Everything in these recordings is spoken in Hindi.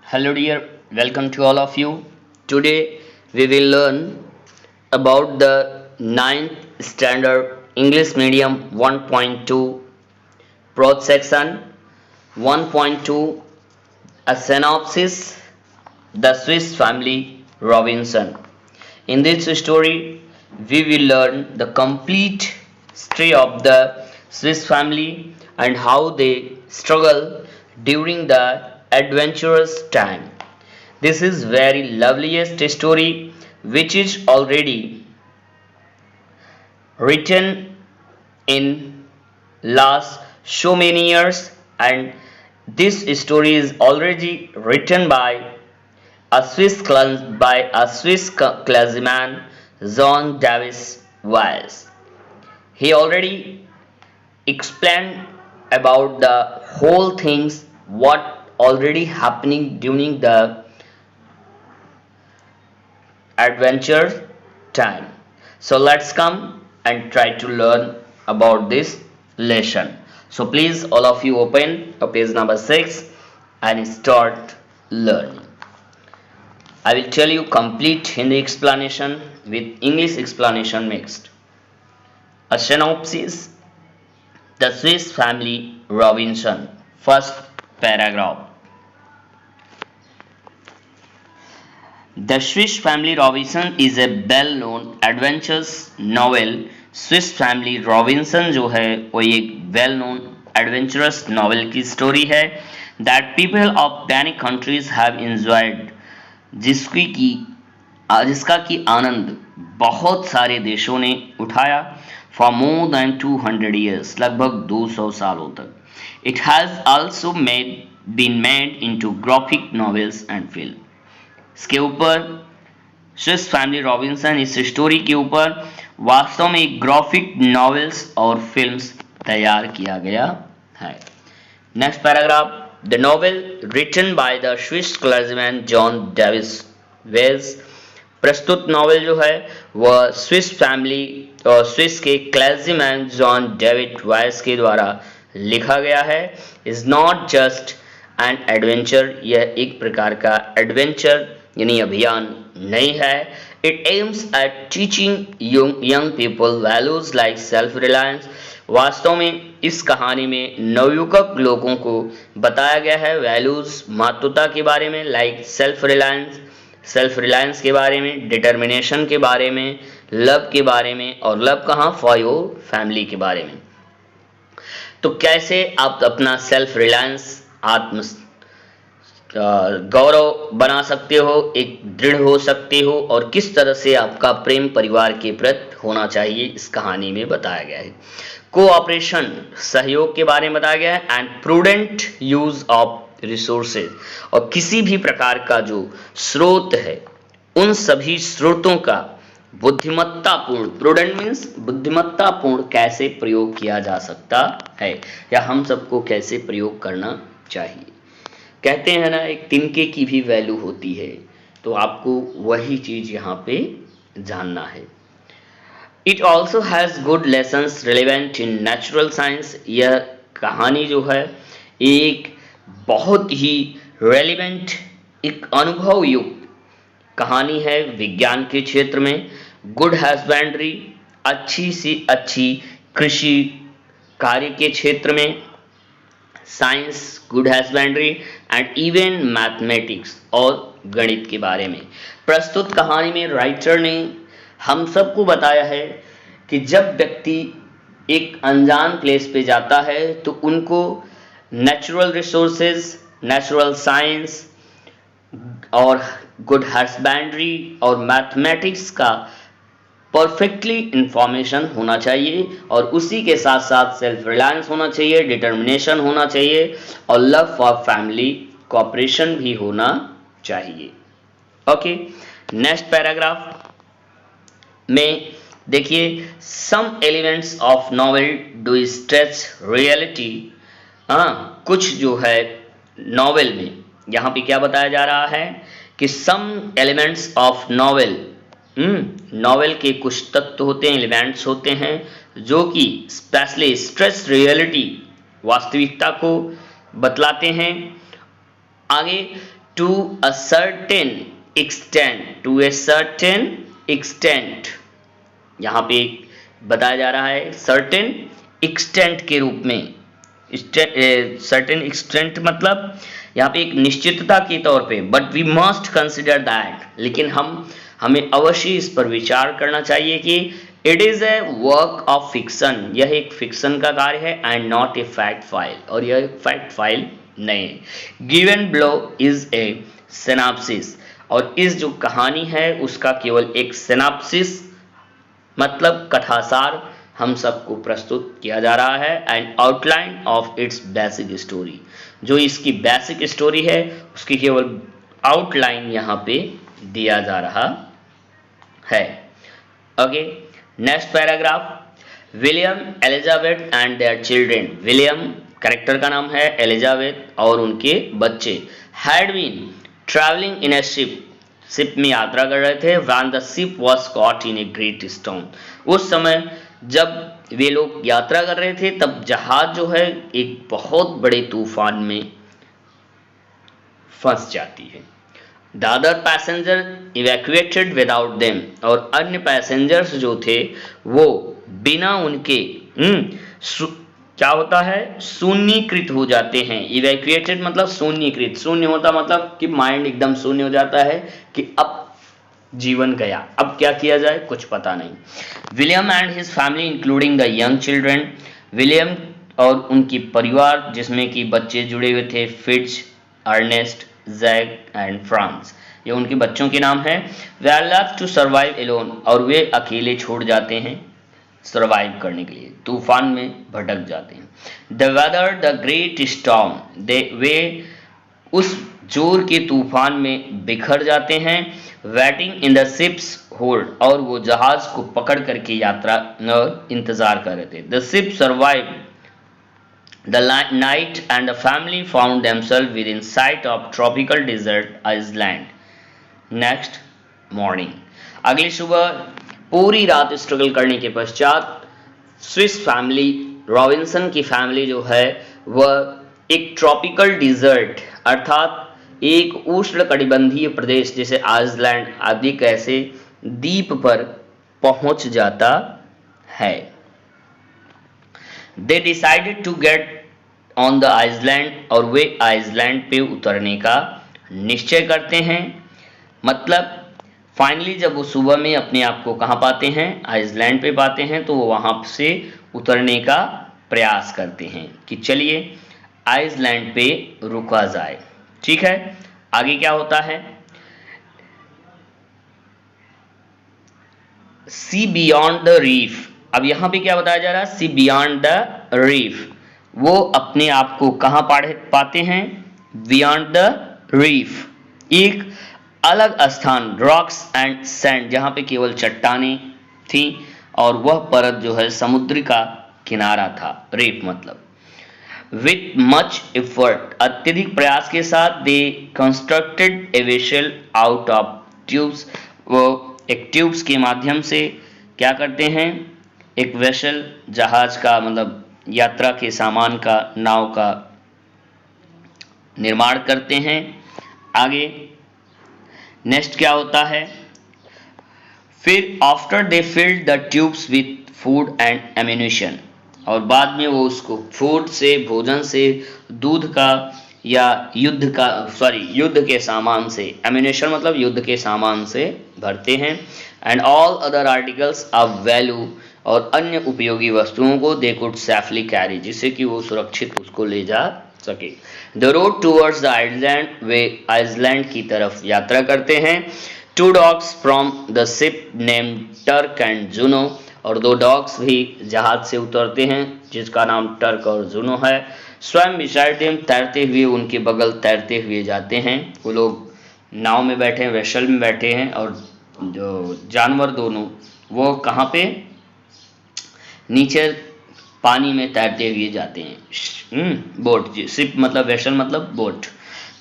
Hello dear, welcome to all of you. Today we will learn about the ninth standard English medium 1.2 prose section 1.2 a synopsis the Swiss family Robinson. In this story we will learn the complete history of the Swiss family and how they struggle during the adventurous time. This is very loveliest story which is already written in last so many years, and this story is already written by a Swiss classman Jean Davis Weiss. He already explained about the whole things what already happening during the adventure time. So let's come and try to learn about this lesson. So please all of you open page number 6 and start learning. I will tell you complete Hindi explanation with English explanation mixed. A synopsis. The Swiss family Robinson. First paragraph. The Swiss family Robinson is a well-known adventures novel. Swiss family Robinson जो है वो एक well-known adventurous novel की स्टोरी है that people of many countries have enjoyed, जिसका की आनंद बहुत सारे देशों ने उठाया for more than 200 years, लगभग 200 सालों तक. It has also been made into graphic novels and film. इसके ऊपर स्विस फैमिली रॉबिन्सन इस स्टोरी के ऊपर वास्तव में एक ग्राफिक नॉवेल्स और फिल्म्स तैयार किया गया है. Next paragraph. The novel written by the Swiss clergyman John Davis Wyss. प्रस्तुत नॉवेल जो है वह स्विस फैमिली और स्विस के क्लर्जीमैन जॉन डेविड वाइस के द्वारा लिखा गया है. Is not just an adventure. यह एक प्रकार का एडवेंचर यानी अभियान नहीं है. It aims at teaching young people values like self reliance. वास्तव में इस कहानी में नवयुवक लोगों को बताया गया है वैल्यूज महत्वता के बारे में, लाइक सेल्फ रिलायंस के बारे में, डिटर्मिनेशन के बारे में, लव के बारे में, और लव कहाँ फॉर योर फैमिली के बारे में. तो कैसे आप अपना सेल्फ रिलायंस आत्म गौरव बना सकते हो, एक दृढ़ हो सकते हो, और किस तरह से आपका प्रेम परिवार के प्रति होना चाहिए इस कहानी में बताया गया है. कोऑपरेशन सहयोग के बारे में बताया गया है. And prudent use of resources. और किसी भी प्रकार का जो स्रोत है उन सभी स्रोतों का बुद्धिमत्तापूर्ण, प्रूडेंट मीन्स बुद्धिमत्तापूर्ण कैसे प्रयोग किया जा सकता है या हम सबको कैसे प्रयोग करना चाहिए. कहते हैं ना एक तिनके की भी वैल्यू होती है, तो आपको वही चीज यहाँ पे जानना है. It also has good lessons relevant in natural science. यह कहानी जो है एक बहुत ही रेलिवेंट, एक अनुभव युक्त कहानी है विज्ञान के क्षेत्र में. गुड हस्बेंड्री, अच्छी सी अच्छी कृषि कार्य के क्षेत्र में, science, good husbandry and even mathematics और गणित के बारे में. प्रस्तुत कहानी में राइटर ने हम सबको बताया है कि जब व्यक्ति एक अनजान प्लेस पे जाता है तो उनको नेचुरल रिसोर्सेज, नेचुरल साइंस और गुड हस्बेंड्री और मैथमेटिक्स का परफेक्टली इंफॉर्मेशन होना चाहिए, और उसी के साथ साथ सेल्फ रिलायंस होना चाहिए, डिटर्मिनेशन होना चाहिए, और लव फॉर फैमिली, कोऑपरेशन भी होना चाहिए. ओके, नेक्स्ट पैराग्राफ में देखिए. Some elements of novel do stretch reality. कुछ जो है नॉवेल में यहाँ पे क्या बताया जा रहा है कि some elements of novel, novel के कुछ तत्व होते हैं, एलिमेंट्स होते हैं जो कि स्पेशली स्ट्रेस रियलिटी, वास्तविकता को बतलाते हैं. आगे to a certain extent, to a certain extent, यहाँ पे बताया जा रहा है सर्टेन एक्सटेंट के रूप में। सर्टेन एक्सटेंट मतलब यहाँ पे एक निश्चितता के तौर पे, but we must consider that, लेकिन हमें अवश्य इस पर विचार करना चाहिए कि it is a work of fiction, यह एक फिक्शन का कार्य है, and not a fact file, और यह एक फैक्ट फाइल नहीं है। Given below is a synopsis, और इस जो कहानी है उसका केवल एक सिनॉप्सिस मतलब कथासार हम सबको प्रस्तुत किया जा रहा है, and outline of its basic story, जो इसकी बेसिक स्टोरी है उसकी केवल आउटलाइन यहाँ पे दिया जा रहा है। Okay, next paragraph. William, Elizabeth and their children, William character का नाम है, एलिजाबेथ और उनके बच्चे, had been travelling in a ship, ship में यात्रा कर रहे थे, when the ship was caught in a great storm, उस समय जब वे लोग यात्रा कर रहे थे तब जहाज जो है एक बहुत बड़े तूफान में फंस जाती है। The other passenger evacuated without them, और अन्य पैसेंजर्स जो थे वो बिना उनके क्या होता है, शून्यकृत हो जाते हैं। इवैक्यूएटेड मतलब शून्यकृत, शून्य होता मतलब कि माइंड एकदम शून्य हो जाता है कि अब जीवन गया, अब क्या किया जाए कुछ पता नहीं। William and his family including the young children, William और उनकी परिवार जिसमें कि बच्चे जुड़े हुए थे, Fritz, Ernest, Jack and Franz, ये उनके बच्चों के नाम है। They are left to survive alone, और वे अकेले छोड़ जाते हैं सर्वाइव करने के लिए, तूफान में भटक जाते हैं। The weather the great storm, वे उस जोर के तूफान में बिखर जाते हैं। Waiting in the ship's hold, और वो जहाज को पकड़ करके यात्रा इंतजार कर रहे थे। The ship survive the night and the family found themself within sight of tropical desert island next morning, अगली सुबह पूरी रात स्ट्रगल करने के पश्चात स्विस फैमिली, रॉबिन्सन की फैमिली जो है वह एक ट्रॉपिकल डिजर्ट अर्थात एक उष्ण कटिबंधीय प्रदेश जैसे आइसलैंड आदि कैसे द्वीप पर पहुंच जाता है। They decided to get on the island, और वे आइसलैंड पे उतरने का निश्चय करते हैं। मतलब फाइनली जब वो सुबह में अपने आप को कहाँ पाते हैं, आइसलैंड पे पाते हैं, तो वो वहां से उतरने का प्रयास करते हैं कि चलिए आइसलैंड पे रुका जाए। ठीक है, आगे क्या होता है, सी बियॉन्ड द रीफ, अब यहां पे क्या बताया जा रहा है, सी बियॉन्ड द रीफ, वो अपने आप को कहां पाते हैं, बियॉन्ड द रीफ, एक अलग स्थान, रॉक्स एंड सैंड, जहां पे केवल चट्टाने थी और वह परत जो है समुद्र का किनारा था, रीफ मतलब। विथ मच एफर्ट, अत्यधिक प्रयास के साथ, they constructed a vessel out of tubes, वो एक ट्यूब्स के माध्यम से क्या करते हैं, एक वेसल जहाज का मतलब यात्रा के सामान का, नाव का निर्माण करते हैं। आगे नेक्स्ट क्या होता है, फिर after they filled the tubes with food and ammunition, और बाद में वो उसको फूड से, भोजन से, दूध का या युद्ध के सामान से, एम्यूनिशन मतलब युद्ध के सामान से भरते हैं। And all other articles of value, और अन्य उपयोगी वस्तुओं को दे कुड सेफली कैरी, जिससे कि वो सुरक्षित उसको ले जा सके। The road towards the island, वे आइसलैंड की तरफ यात्रा करते हैं। Two dogs from the ship named Turk and Juno, और दो डॉग्स भी जहाज से उतरते हैं जिसका नाम टर्क और जूनो है। स्वयं बिसाइड देम, तैरते हुए उनके बगल तैरते हुए जाते हैं, वो लोग नाव में बैठे हैं, वेसल में बैठे हैं, और जो जानवर दोनों वो कहाँ पे, नीचे पानी में तैरते हुए जाते हैं। बोट, शिप मतलब वेसल मतलब boat.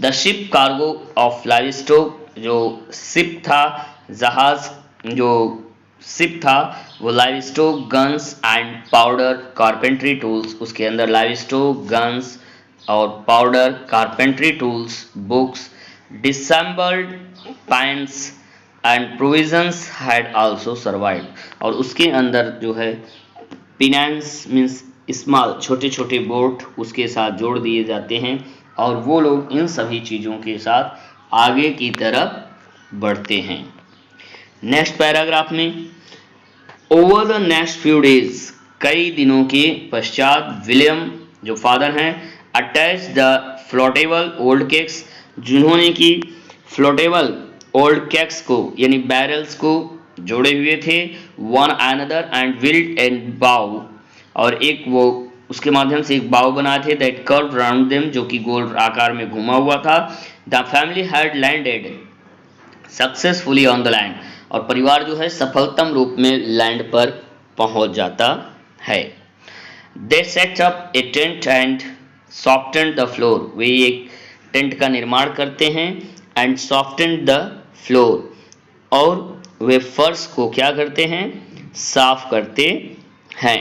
The ship cargo of livestock, जो शिप था, जहाज जो शिप था वो livestock, guns and powder, carpentry tools, उसके अंदर लाइव स्टॉक, गन्स और powder, carpentry tools, books, dismembered pinnace and provisions had also survived, और उसके अंदर जो है पिनांस मीन्स स्मॉल छोटे छोटे बोट उसके साथ जोड़ दिए जाते हैं और वो लोग इन सभी चीज़ों के साथ आगे की तरफ बढ़ते हैं। नेक्स्ट पैराग्राफ में, over the next few days, कई दिनों के पश्चात विलियम जो फादर हैं अटैच द फ्लोटेबल ओल्ड केक्स, जिन्होंने की फ्लोटेबल ओल्ड केक्स को यानी बैरल्स को जोड़े हुए थे, one another and built and बाउ, और एक वो उसके माध्यम से एक बाव बनाए थे, दैट कर्व राउंड देम, जो कि गोल आकार में घुमा हुआ था। The family had landed successfully on the land, और परिवार जो है सफलतम रूप में लैंड पर पहुंच जाता है। They set up a tent and softened the floor, वे एक टेंट का निर्माण करते हैं, एंड सॉफ्टेंड द फ्लोर, और वे फर्श को क्या करते हैं, साफ करते हैं।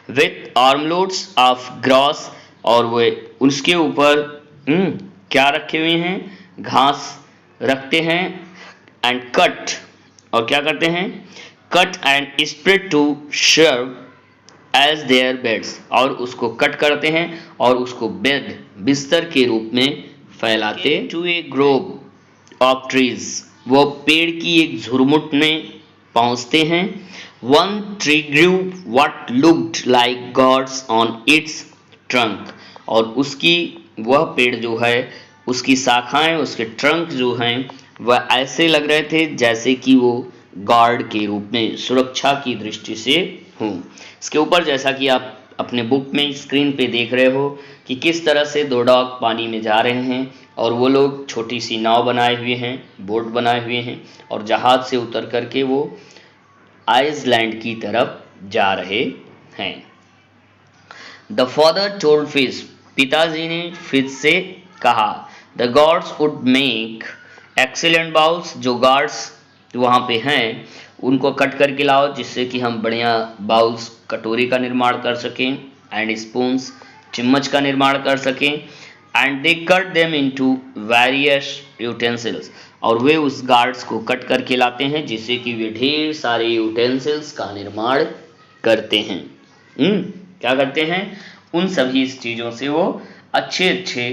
विथ आर्मलोड्स ऑफ ग्रास, और वे उसके ऊपर क्या रखे हुए हैं, घास रखते हैं, एंड कट, और क्या करते हैं, cut and spread to serve as their beds, और उसको कट करते हैं और उसको बेड बिस्तर के रूप में फैलाते। To a grove of trees, वो पेड़ की एक झुरमुट में पहुंचते हैं। One tree grew what looked like gourds on its trunk, और उसकी वह पेड़ जो है उसकी शाखाएं उसके ट्रंक जो हैं वह ऐसे लग रहे थे जैसे कि वो गार्ड के रूप में सुरक्षा की दृष्टि से हों। इसके ऊपर जैसा कि आप अपने बुक में स्क्रीन पे देख रहे हो कि किस तरह से दो डॉग पानी में जा रहे हैं और वो लोग छोटी सी नाव बनाए हुए हैं, बोट बनाए हुए हैं, और जहाज से उतर करके वो आइसलैंड की तरफ जा रहे हैं। द फादर टोल्ड फिश, पिताजी ने फिश से कहा, the gods would make excellent bowls, जो गार्ड्स वहाँ पे हैं उनको कट करके लाओ जिससे कि हम बढ़िया बाउल्स कटोरी का निर्माण कर सकें, एंड स्पून्स चम्मच का निर्माण कर सकें, and they cut them into various utensils, और वे उस गार्ड्स को कट करके लाते हैं जिससे कि वे ढेर सारे यूटेंसिल्स का निर्माण करते हैं। क्या करते हैं, उन सभी चीज़ों से वो अच्छे अच्छे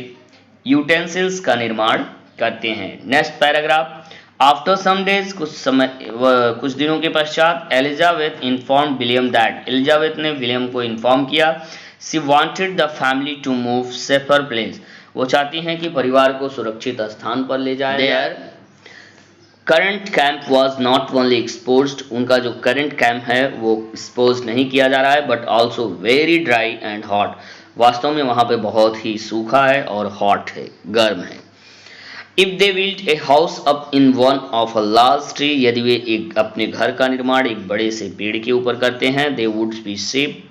यूटेंसिल्स का निर्माण करते हैं। Next paragraph, after some days, कुछ दिनों के पश्चात, Elizabeth inform William that, Elizabeth ने विलियम को इन्फॉर्म किया, she wanted the family to move safer place, वो चाहती हैं कि परिवार को सुरक्षित स्थान पर ले जाया जाए। Current camp was not only exposed, उनका जो करंट कैंप है वो एक्सपोज नहीं किया जा रहा है, but also very dry and hot, वास्तव में वहाँ पे बहुत ही सूखा है और हॉट है, गर्म है। If they built a house up in one of a large tree, यदि वे एक अपने घर का निर्माण एक बड़े से पेड़ के ऊपर करते हैं, they would be safe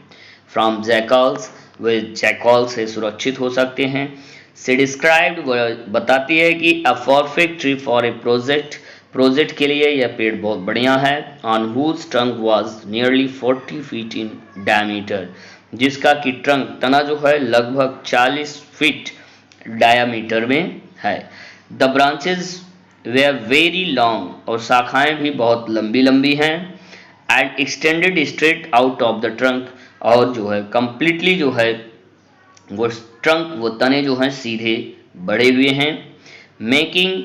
from jackals, way jackal से सुरक्षित हो सकते हैं। सी डिस्क्राइब्ड, वह बताती है कि a perfect tree for a project के लिए यह पेड़ बहुत बढ़िया है। On whose trunk was nearly 40 feet in diameter, जिसका कि ट्रंक तना जो है लगभग 40 फीट डायमीटर में है। The branches way very long, और शाखाएं भी बहुत लंबी लंबी हैं। And extended straight out of the trunk, और जो है कंप्लीटली जो है वो ट्रंक वो तने जो हैं सीधे बढ़े हुए हैं। मेकिंग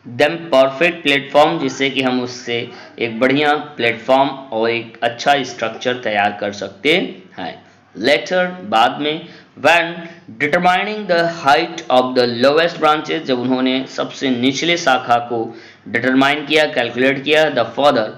देम परफेक्ट प्लेटफॉर्म, जिससे कि हम उससे एक बढ़िया प्लेटफॉर्म और एक अच्छा स्ट्रक्चर तैयार कर सकते हैं। लेटर, बाद में, when determining the height of the lowest branches, जब उन्होंने सबसे निचले शाखा को डिटरमाइन किया, कैलकुलेट किया, the father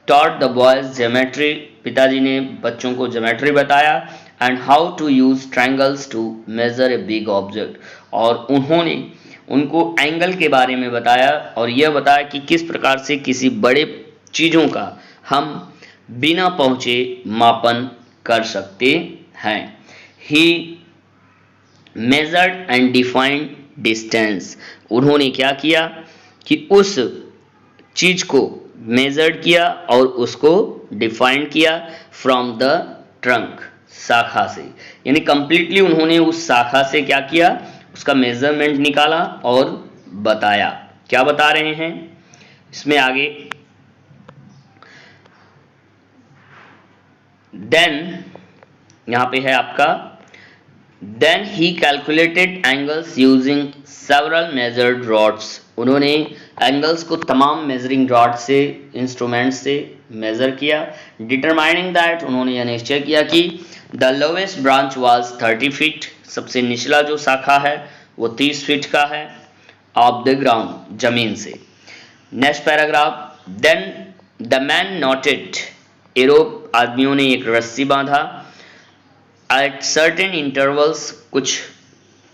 taught the boys geometry, पिताजी ने बच्चों को ज्योमेट्री बताया, and how to use triangles to measure a big object, और उन्होंने उनको एंगल के बारे में बताया और यह बताया कि किस प्रकार से किसी बड़े चीज़ों का हम बिना पहुँचे मापन कर सकते हैं। ही मेजर्ड एंड डिफाइंड डिस्टेंस, उन्होंने क्या किया कि उस चीज़ को मेजर्ड किया और उसको डिफाइन किया फ्रॉम द ट्रंक, शाखा से, यानी कंप्लीटली उन्होंने उस शाखा से क्या किया, उसका मेजरमेंट निकाला और बताया। क्या बता रहे हैं इसमें आगे, देन यहां पे है आपका, then he calculated angles using several measured rods. उन्होंने एंगल्स को तमाम मेजरिंग रॉड से, इंस्ट्रूमेंट से मेजर किया। डिटरमाइनिंग दैट, उन्होंने यह निश्चय किया कि the lowest branch was 30 feet, सबसे निचला जो शाखा है वो 30 फीट का है, ऑफ द ग्राउंड, जमीन से। Next paragraph, then the man knotted, a rope आदमियों ने एक रस्सी बांधा, एट सर्टेन इंटरवल्स, कुछ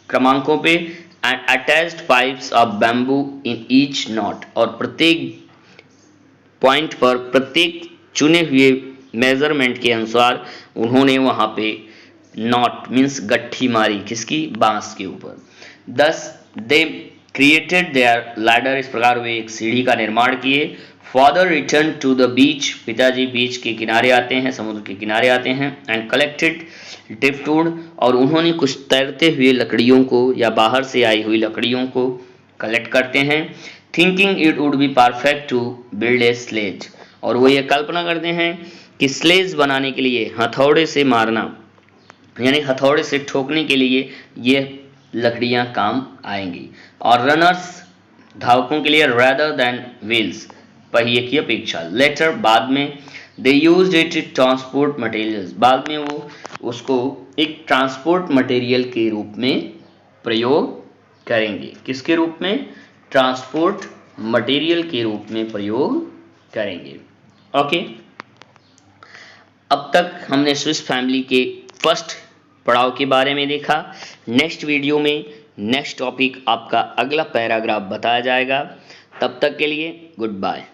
क्रमांकों पे, and attached pipes of bamboo in each not, और प्रत्येक पॉइंट पर, प्रत्येक चुने हुए मेजरमेंट के अनुसार उन्होंने वहां पे नॉट मीन्स गट्ठी मारी, किसकी, बांस के ऊपर। दस दे क्रिएटेड देयर लैडर, इस प्रकार वे एक सीढ़ी का निर्माण किए। Father return to the beach, पिताजी बीच के किनारे आते हैं, समुद्र के किनारे आते हैं। एंड कलेक्टेड ड्रिफ्टवुड, और उन्होंने कुछ तैरते हुए लकड़ियों को या बाहर से आई हुई लकड़ियों को कलेक्ट करते हैं। Thinking it would be perfect to build a sledge, और वो ये कल्पना करते हैं कि स्लेज बनाने के लिए हथौड़े से मारना, यानी हथौड़े से ठोकने के लिए ये लकड़ियां काम आएंगी। और रनर्स, धावकों के लिए, रेदर देन व्हील्स, पहिए की अपेक्षा। लेटर, बाद में, they used it to transport materials, बाद में वो उसको एक ट्रांसपोर्ट मटेरियल के रूप में प्रयोग करेंगे। किसके रूप में, ट्रांसपोर्ट मटेरियल के रूप में प्रयोग करेंगे। ओके, अब तक हमने स्विस फैमिली के फर्स्ट पड़ाव के बारे में देखा। नेक्स्ट वीडियो में नेक्स्ट टॉपिक आपका अगला पैराग्राफ बताया जाएगा। तब तक के लिए गुड बाय।